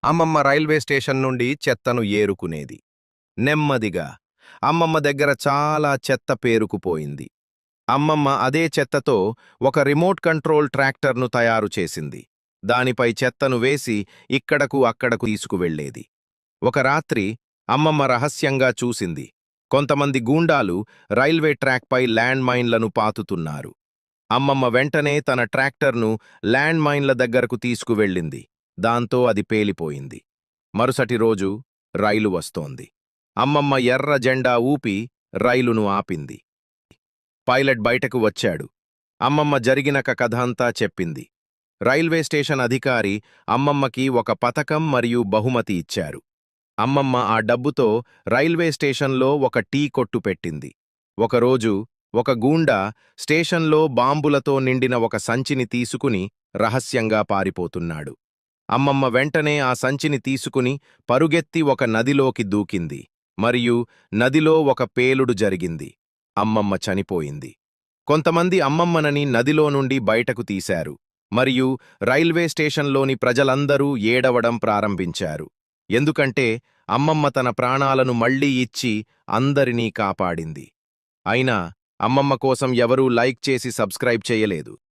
అమ్మమ్మ railway station నుండి చెత్తను ఏరుకునేది. నెమ్మదిగా అమ్మమ్మ దగ్గర చాలా చెత్త పేరుకుపోయింది. అమ్మమ్మ అదే చెత్తతో ఒక రిమోట్ కంట్రోల్ ట్రాక్టర్ను తయారు చేసింది. దానిపై చెత్తను వేసి ఇక్కడకు అక్కడకు తీసుకువెళ్ళేది. ఒక రాత్రి అమ్మమ్మ రహస్యంగా చూసింది. కొంతమంది గూండాలు రైల్వే ట్రాక్పై ల్యాండ్ మైన్లను పాతుతున్నారు. అమ్మమ్మ వెంటనే తన ట్రాక్టర్ను ల్యాండ్ మైన్ల దగ్గరకు తీసుకువెళ్ళింది. దాంతో అది పేలిపోయింది. మరుసటి రోజు రైలు వస్తోంది. అమ్మమ్మ ఎర్ర జెండా ఊపి రైలును ఆపింది. పైలట్ బయటకు వచ్చాడు. అమ్మమ్మ జరిగిన కథంతా చెప్పింది. రైల్వే స్టేషన్ అధికారి అమ్మమ్మకి ఒక పతకం మరియు బహుమతి ఇచ్చారు. అమ్మమ్మ ఆ డబ్బుతో రైల్వే స్టేషన్లో ఒక టీ కొట్టు పెట్టింది. ఒకరోజు ఒక గూండా స్టేషన్లో బాంబులతో నిండిన ఒక సంచిని తీసుకుని రహస్యంగా పారిపోతున్నాడు. అమ్మమ్మ వెంటనే ఆ సంచిని తీసుకుని పరుగెత్తి ఒక నదిలోకి దూకింది. మరియు నదిలో ఒక పేలుడు జరిగింది. అమ్మమ్మ చనిపోయింది. కొంతమంది అమ్మమ్మనని నదిలో నుండి బయటకు తీశారు. మరియు రైల్వే స్టేషన్లోని ప్రజలందరూ ఏడవడం ప్రారంభించారు. ఎందుకంటే అమ్మమ్మ తన ప్రాణాలను మళ్లీ ఇచ్చి అందరినీ కాపాడింది. అయినా అమ్మమ్మ కోసం ఎవరూ లైక్ చేసి సబ్స్క్రైబ్ చేయలేదు.